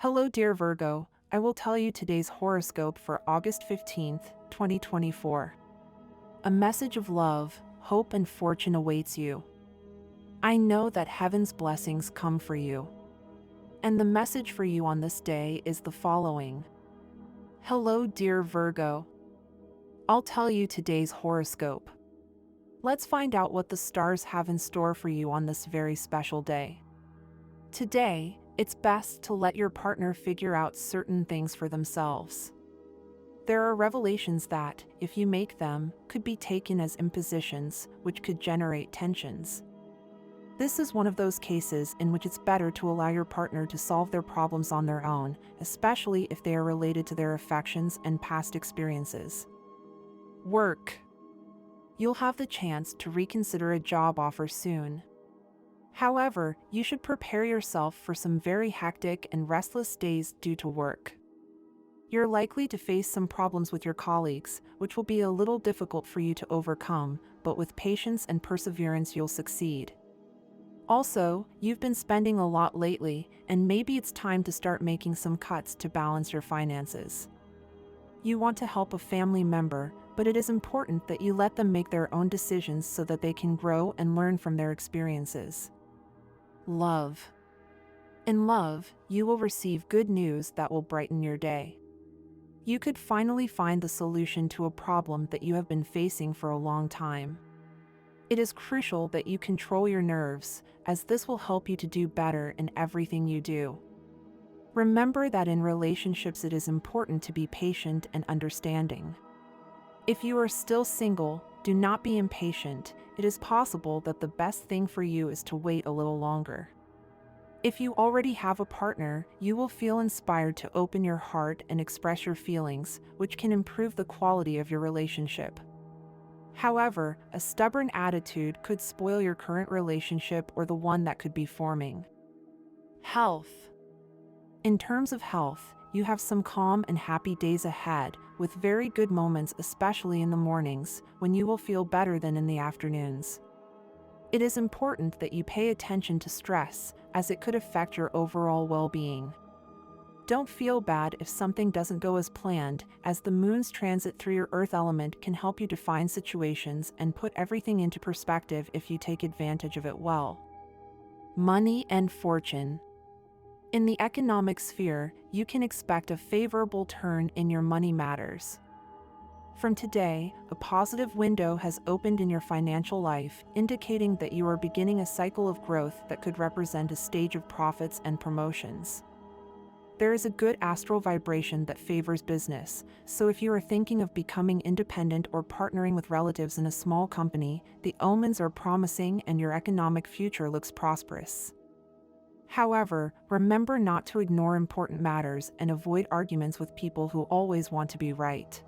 Hello, dear Virgo. I will tell you today's horoscope for August 15th, 2024. A message of love, hope, and fortune awaits you. I know that heaven's blessings come for you. And the message for you on this day is the following. Hello, dear Virgo. I'll tell you today's horoscope. Let's find out what the stars have in store for you on this very special day. Today, it's best to let your partner figure out certain things for themselves. There are revelations that, if you make them, could be taken as impositions, which could generate tensions. This is one of those cases in which it's better to allow your partner to solve their problems on their own, especially if they are related to their affections and past experiences. Work. You'll have the chance to reconsider a job offer soon. However, you should prepare yourself for some very hectic and restless days due to work. You're likely to face some problems with your colleagues, which will be a little difficult for you to overcome, but with patience and perseverance you'll succeed. Also, you've been spending a lot lately, and maybe it's time to start making some cuts to balance your finances. You want to help a family member, but it is important that you let them make their own decisions so that they can grow and learn from their experiences. Love. In love, you will receive good news that will brighten your day. You could finally find the solution to a problem that you have been facing for a long time. It is crucial that you control your nerves, as this will help you to do better in everything you do. Remember that in relationships it is important to be patient and understanding. If you are still single, do not be impatient. It is possible that the best thing for you is to wait a little longer. If you already have a partner, you will feel inspired to open your heart and express your feelings, which can improve the quality of your relationship. However, a stubborn attitude could spoil your current relationship or the one that could be forming. Health. In terms of health, you have some calm and happy days ahead, with very good moments especially in the mornings, when you will feel better than in the afternoons. It is important that you pay attention to stress, as it could affect your overall well-being. Don't feel bad if something doesn't go as planned, as the moon's transit through your earth element can help you define situations and put everything into perspective if you take advantage of it well. Money and fortune. In the economic sphere, you can expect a favorable turn in your money matters. From today, a positive window has opened in your financial life, indicating that you are beginning a cycle of growth that could represent a stage of profits and promotions. There is a good astral vibration that favors business, so if you are thinking of becoming independent or partnering with relatives in a small company, the omens are promising and your economic future looks prosperous. However, remember not to ignore important matters and avoid arguments with people who always want to be right.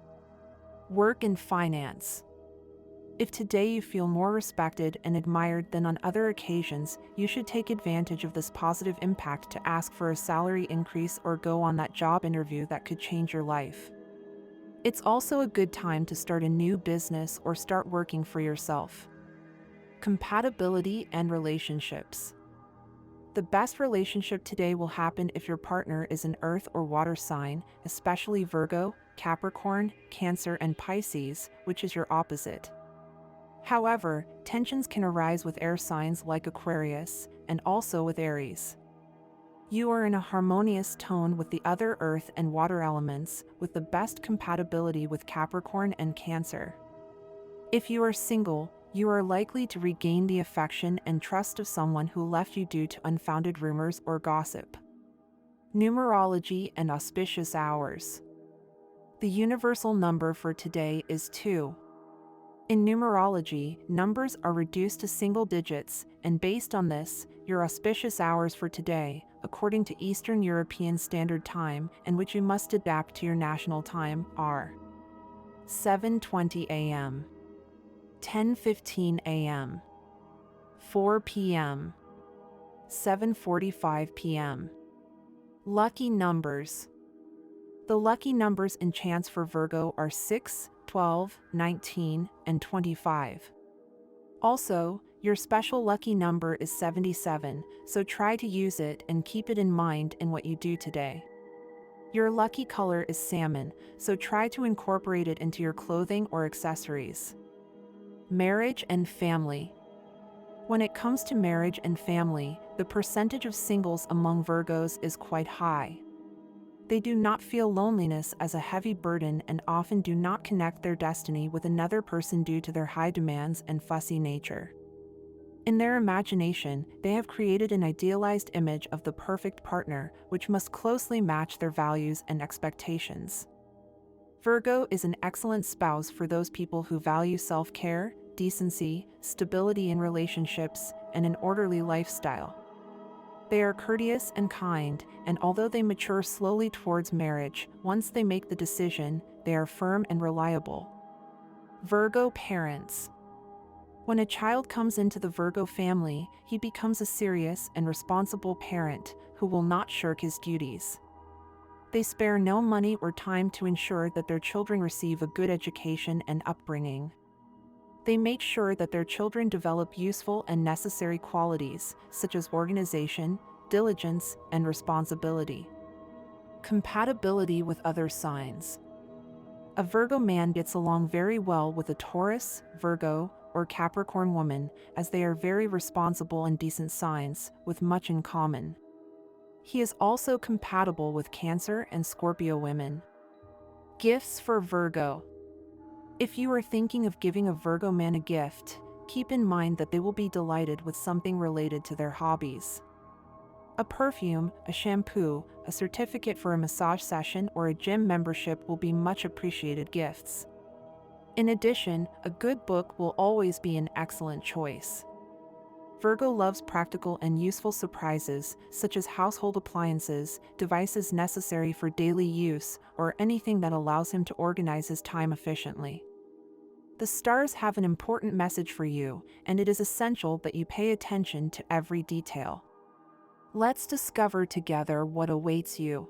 Work and finance. If today you feel more respected and admired than on other occasions, you should take advantage of this positive impact to ask for a salary increase or go on that job interview that could change your life. It's also a good time to start a new business or start working for yourself. Compatibility and relationships. The best relationship today will happen if your partner is an earth or water sign, especially Virgo, Capricorn, Cancer, and Pisces, which is your opposite. However, tensions can arise with air signs like Aquarius, and also with Aries. You are in a harmonious tone with the other earth and water elements, with the best compatibility with Capricorn and Cancer. If you are single, you are likely to regain the affection and trust of someone who left you due to unfounded rumors or gossip. Numerology and auspicious hours. The universal number for today is 2. In numerology, numbers are reduced to single digits, and based on this, your auspicious hours for today, according to Eastern European Standard Time, and which you must adapt to your national time, are 7:20 a.m., 10:15 a.m., 4 p.m., 7:45 p.m. Lucky numbers. The lucky numbers in chance for Virgo are 6, 12, 19, and 25. Also, your special lucky number is 77, so try to use it and keep it in mind in what you do today. Your lucky color is salmon, so try to incorporate it into your clothing or accessories. Marriage and family. When it comes to marriage and family, the percentage of singles among Virgos is quite high. They do not feel loneliness as a heavy burden and often do not connect their destiny with another person due to their high demands and fussy nature. In their imagination, they have created an idealized image of the perfect partner, which must closely match their values and expectations. Virgo is an excellent spouse for those people who value self-care, decency, stability in relationships, and an orderly lifestyle. They are courteous and kind, and although they mature slowly towards marriage, once they make the decision, they are firm and reliable. Virgo parents. When a child comes into the Virgo family, he becomes a serious and responsible parent who will not shirk his duties. They spare no money or time to ensure that their children receive a good education and upbringing. They make sure that their children develop useful and necessary qualities, such as organization, diligence, and responsibility. Compatibility with other signs. A Virgo man gets along very well with a Taurus, Virgo, or Capricorn woman, as they are very responsible and decent signs, with much in common. He is also compatible with Cancer and Scorpio women. Gifts for Virgo. If you are thinking of giving a Virgo man a gift, keep in mind that they will be delighted with something related to their hobbies. A perfume, a shampoo, a certificate for a massage session, or a gym membership will be much appreciated gifts. In addition, a good book will always be an excellent choice. Virgo loves practical and useful surprises, such as household appliances, devices necessary for daily use, or anything that allows him to organize his time efficiently. The stars have an important message for you, and it is essential that you pay attention to every detail. Let's discover together what awaits you.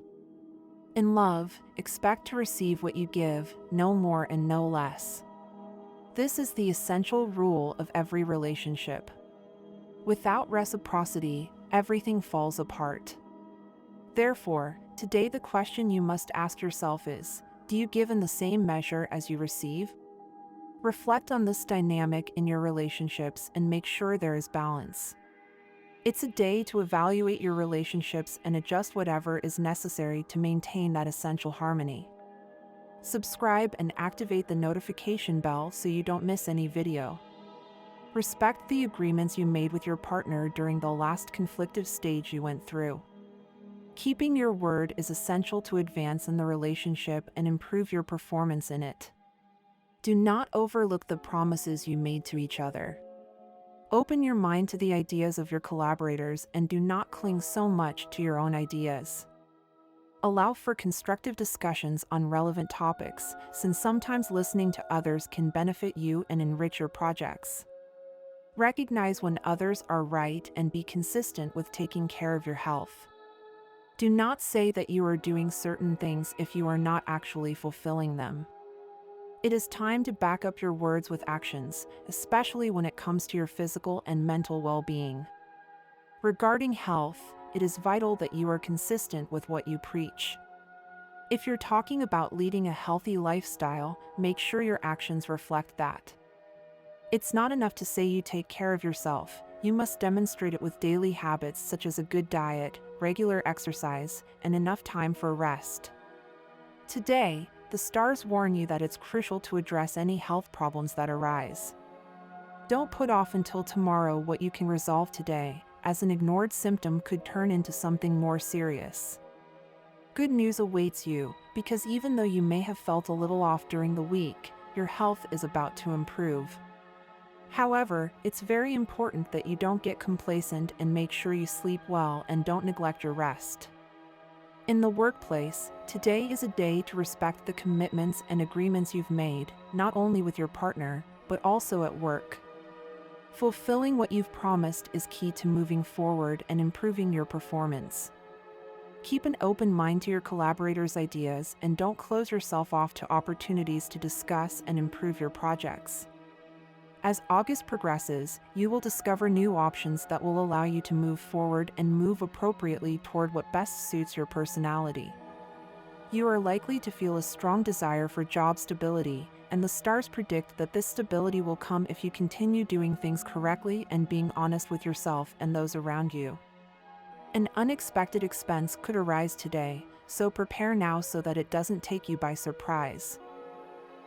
In love, expect to receive what you give, no more and no less. This is the essential rule of every relationship. Without reciprocity, everything falls apart. Therefore, today the question you must ask yourself is, do you give in the same measure as you receive? Reflect on this dynamic in your relationships and make sure there is balance. It's a day to evaluate your relationships and adjust whatever is necessary to maintain that essential harmony. Subscribe and activate the notification bell so you don't miss any video. Respect the agreements you made with your partner during the last conflictive stage you went through. Keeping your word is essential to advance in the relationship and improve your performance in it. Do not overlook the promises you made to each other. Open your mind to the ideas of your collaborators and do not cling so much to your own ideas. Allow for constructive discussions on relevant topics, since sometimes listening to others can benefit you and enrich your projects. Recognize when others are right and be consistent with taking care of your health. Do not say that you are doing certain things if you are not actually fulfilling them. It is time to back up your words with actions, especially when it comes to your physical and mental well-being. Regarding health, it is vital that you are consistent with what you preach. If you're talking about leading a healthy lifestyle, make sure your actions reflect that. It's not enough to say you take care of yourself, you must demonstrate it with daily habits such as a good diet, regular exercise, and enough time for rest. Today, the stars warn you that it's crucial to address any health problems that arise. Don't put off until tomorrow what you can resolve today, as an ignored symptom could turn into something more serious. Good news awaits you, because even though you may have felt a little off during the week, your health is about to improve. However, it's very important that you don't get complacent and make sure you sleep well and don't neglect your rest. In the workplace, today is a day to respect the commitments and agreements you've made, not only with your partner, but also at work. Fulfilling what you've promised is key to moving forward and improving your performance. Keep an open mind to your collaborators' ideas and don't close yourself off to opportunities to discuss and improve your projects. As August progresses, you will discover new options that will allow you to move forward and move appropriately toward what best suits your personality. You are likely to feel a strong desire for job stability, and the stars predict that this stability will come if you continue doing things correctly and being honest with yourself and those around you. An unexpected expense could arise today, so prepare now so that it doesn't take you by surprise.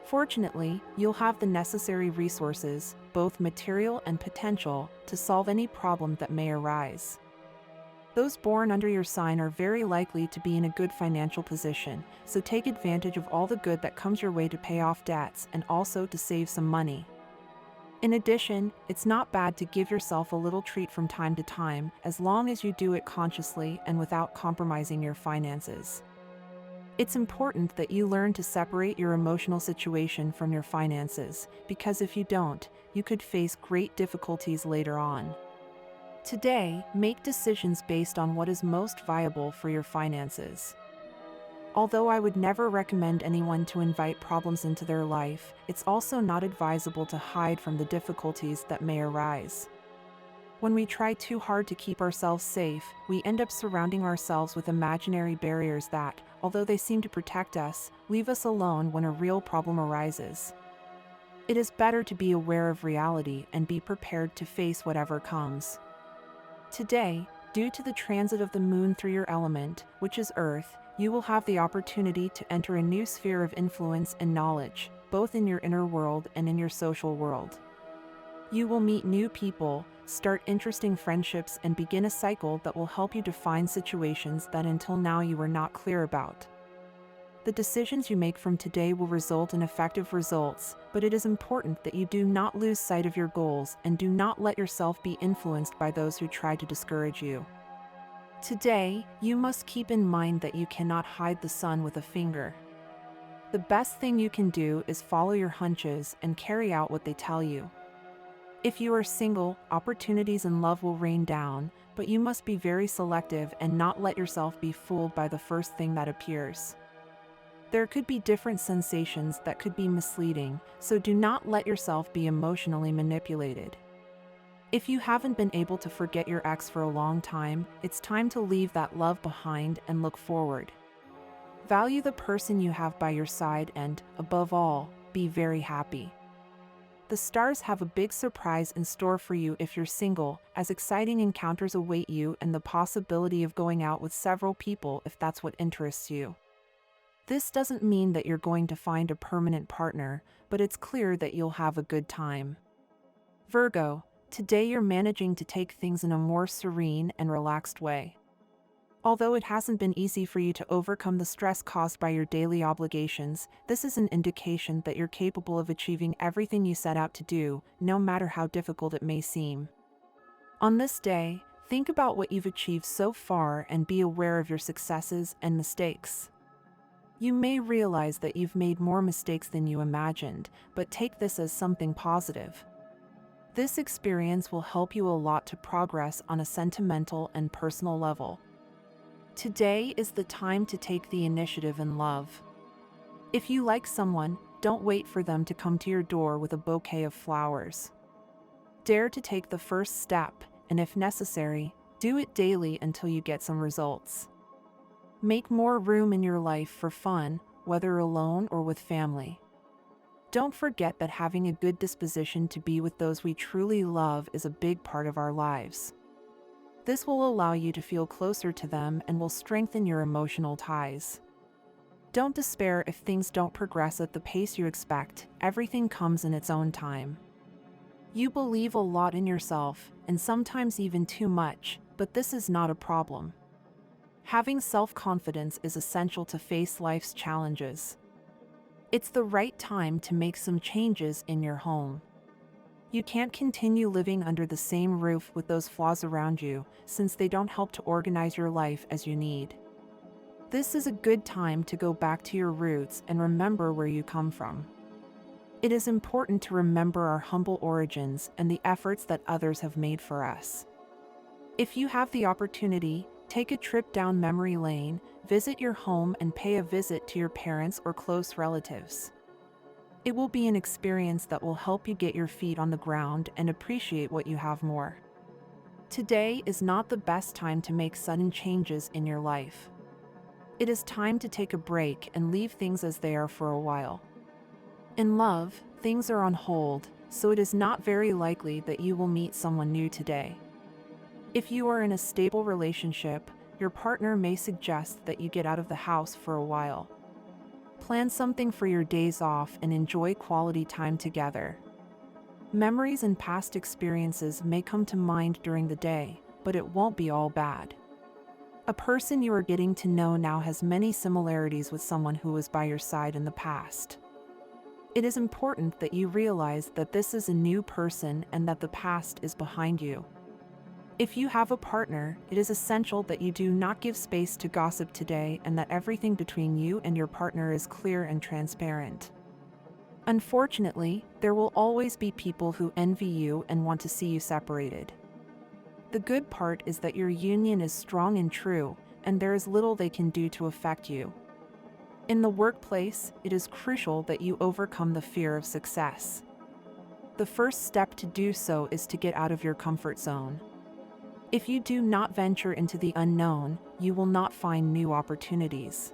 Fortunately, you'll have the necessary resources, both material and potential, to solve any problem that may arise. Those born under your sign are very likely to be in a good financial position, so take advantage of all the good that comes your way to pay off debts and also to save some money. In addition, it's not bad to give yourself a little treat from time to time, as long as you do it consciously and without compromising your finances. It's important that you learn to separate your emotional situation from your finances, because if you don't, you could face great difficulties later on. Today, make decisions based on what is most viable for your finances. Although I would never recommend anyone to invite problems into their life, it's also not advisable to hide from the difficulties that may arise. When we try too hard to keep ourselves safe, we end up surrounding ourselves with imaginary barriers that, although they seem to protect us, leave us alone when a real problem arises. It is better to be aware of reality and be prepared to face whatever comes. Today, due to the transit of the moon through your element, which is Earth, you will have the opportunity to enter a new sphere of influence and knowledge, both in your inner world and in your social world. You will meet new people, start interesting friendships, and begin a cycle that will help you define situations that until now you were not clear about. The decisions you make from today will result in effective results, but it is important that you do not lose sight of your goals and do not let yourself be influenced by those who try to discourage you. Today, you must keep in mind that you cannot hide the sun with a finger. The best thing you can do is follow your hunches and carry out what they tell you. If you are single, opportunities in love will rain down, but you must be very selective and not let yourself be fooled by the first thing that appears. There could be different sensations that could be misleading, so do not let yourself be emotionally manipulated. If you haven't been able to forget your ex for a long time, it's time to leave that love behind and look forward. Value the person you have by your side and, above all, be very happy. The stars have a big surprise in store for you if you're single, as exciting encounters await you and the possibility of going out with several people if that's what interests you. This doesn't mean that you're going to find a permanent partner, but it's clear that you'll have a good time. Virgo, today you're managing to take things in a more serene and relaxed way. Although it hasn't been easy for you to overcome the stress caused by your daily obligations, this is an indication that you're capable of achieving everything you set out to do, no matter how difficult it may seem. On this day, think about what you've achieved so far and be aware of your successes and mistakes. You may realize that you've made more mistakes than you imagined, but take this as something positive. This experience will help you a lot to progress on a sentimental and personal level. Today is the time to take the initiative in love. If you like someone, don't wait for them to come to your door with a bouquet of flowers. Dare to take the first step, and if necessary, do it daily until you get some results. Make more room in your life for fun, whether alone or with family. Don't forget that having a good disposition to be with those we truly love is a big part of our lives. This will allow you to feel closer to them and will strengthen your emotional ties. Don't despair if things don't progress at the pace you expect. Everything comes in its own time. You believe a lot in yourself, and sometimes even too much, but this is not a problem. Having self-confidence is essential to face life's challenges. It's the right time to make some changes in your home. You can't continue living under the same roof with those flaws around you, since they don't help to organize your life as you need. This is a good time to go back to your roots and remember where you come from. It is important to remember our humble origins and the efforts that others have made for us. If you have the opportunity, take a trip down memory lane, visit your home, and pay a visit to your parents or close relatives. It will be an experience that will help you get your feet on the ground and appreciate what you have more. Today is not the best time to make sudden changes in your life. It is time to take a break and leave things as they are for a while. In love, things are on hold, so it is not very likely that you will meet someone new today. If you are in a stable relationship, your partner may suggest that you get out of the house for a while. Plan something for your days off and enjoy quality time together. Memories and past experiences may come to mind during the day, but it won't be all bad. A person you are getting to know now has many similarities with someone who was by your side in the past. It is important that you realize that this is a new person and that the past is behind you. If you have a partner, it is essential that you do not give space to gossip today and that everything between you and your partner is clear and transparent. Unfortunately, there will always be people who envy you and want to see you separated. The good part is that your union is strong and true, and there is little they can do to affect you. In the workplace, it is crucial that you overcome the fear of success. The first step to do so is to get out of your comfort zone. If you do not venture into the unknown, you will not find new opportunities.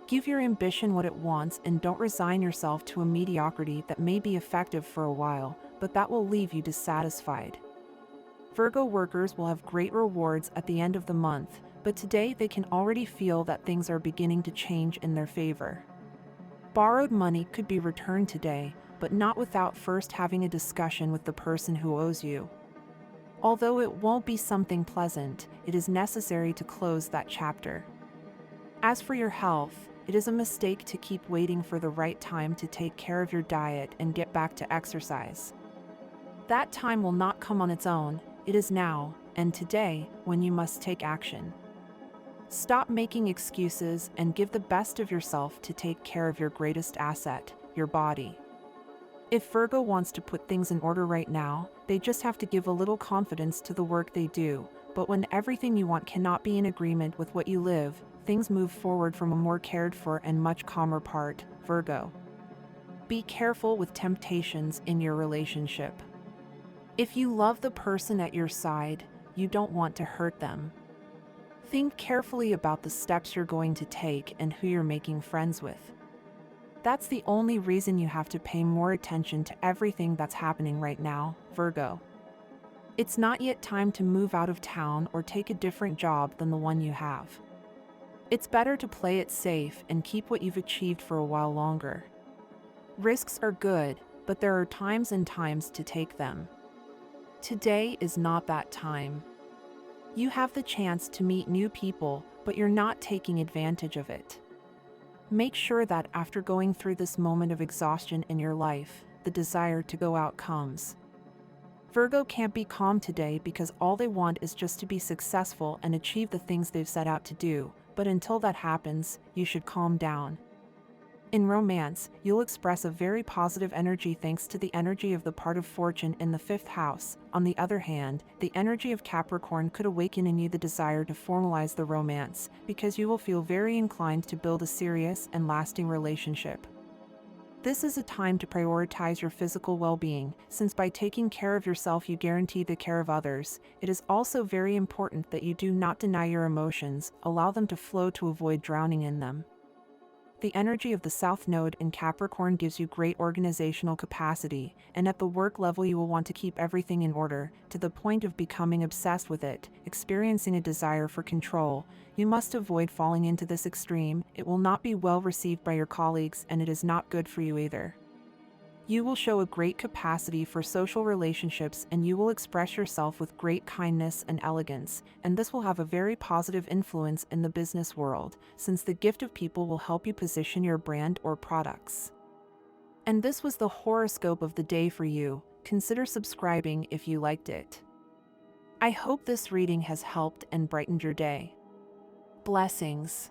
Give your ambition what it wants and don't resign yourself to a mediocrity that may be effective for a while, but that will leave you dissatisfied. Virgo workers will have great rewards at the end of the month, but today they can already feel that things are beginning to change in their favor. Borrowed money could be returned today, but not without first having a discussion with the person who owes you. Although it won't be something pleasant, it is necessary to close that chapter. As for your health, it is a mistake to keep waiting for the right time to take care of your diet and get back to exercise. That time will not come on its own, it is now, and today, when you must take action. Stop making excuses and give the best of yourself to take care of your greatest asset, your body. If Virgo wants to put things in order right now, they just have to give a little confidence to the work they do, but when everything you want cannot be in agreement with what you live, things move forward from a more cared for and much calmer part, Virgo. Be careful with temptations in your relationship. If you love the person at your side, you don't want to hurt them. Think carefully about the steps you're going to take and who you're making friends with. That's the only reason you have to pay more attention to everything that's happening right now, Virgo. It's not yet time to move out of town or take a different job than the one you have. It's better to play it safe and keep what you've achieved for a while longer. Risks are good, but there are times and times to take them. Today is not that time. You have the chance to meet new people, but you're not taking advantage of it. Make sure that after going through this moment of exhaustion in your life, the desire to go out comes. Virgo can't be calm today because all they want is just to be successful and achieve the things they've set out to do, but until that happens, you should calm down. In romance, you'll express a very positive energy thanks to the energy of the part of fortune in the 5th house. On the other hand, the energy of Capricorn could awaken in you the desire to formalize the romance, because you will feel very inclined to build a serious and lasting relationship. This is a time to prioritize your physical well-being, since by taking care of yourself you guarantee the care of others. It is also very important that you do not deny your emotions, allow them to flow to avoid drowning in them. The energy of the South Node in Capricorn gives you great organizational capacity, and at the work level you will want to keep everything in order, to the point of becoming obsessed with it, experiencing a desire for control. You must avoid falling into this extreme. It will not be well received by your colleagues, and it is not good for you either. You will show a great capacity for social relationships and you will express yourself with great kindness and elegance, and this will have a very positive influence in the business world, since the gift of people will help you position your brand or products. And this was the horoscope of the day for you. Consider subscribing if you liked it. I hope this reading has helped and brightened your day. Blessings.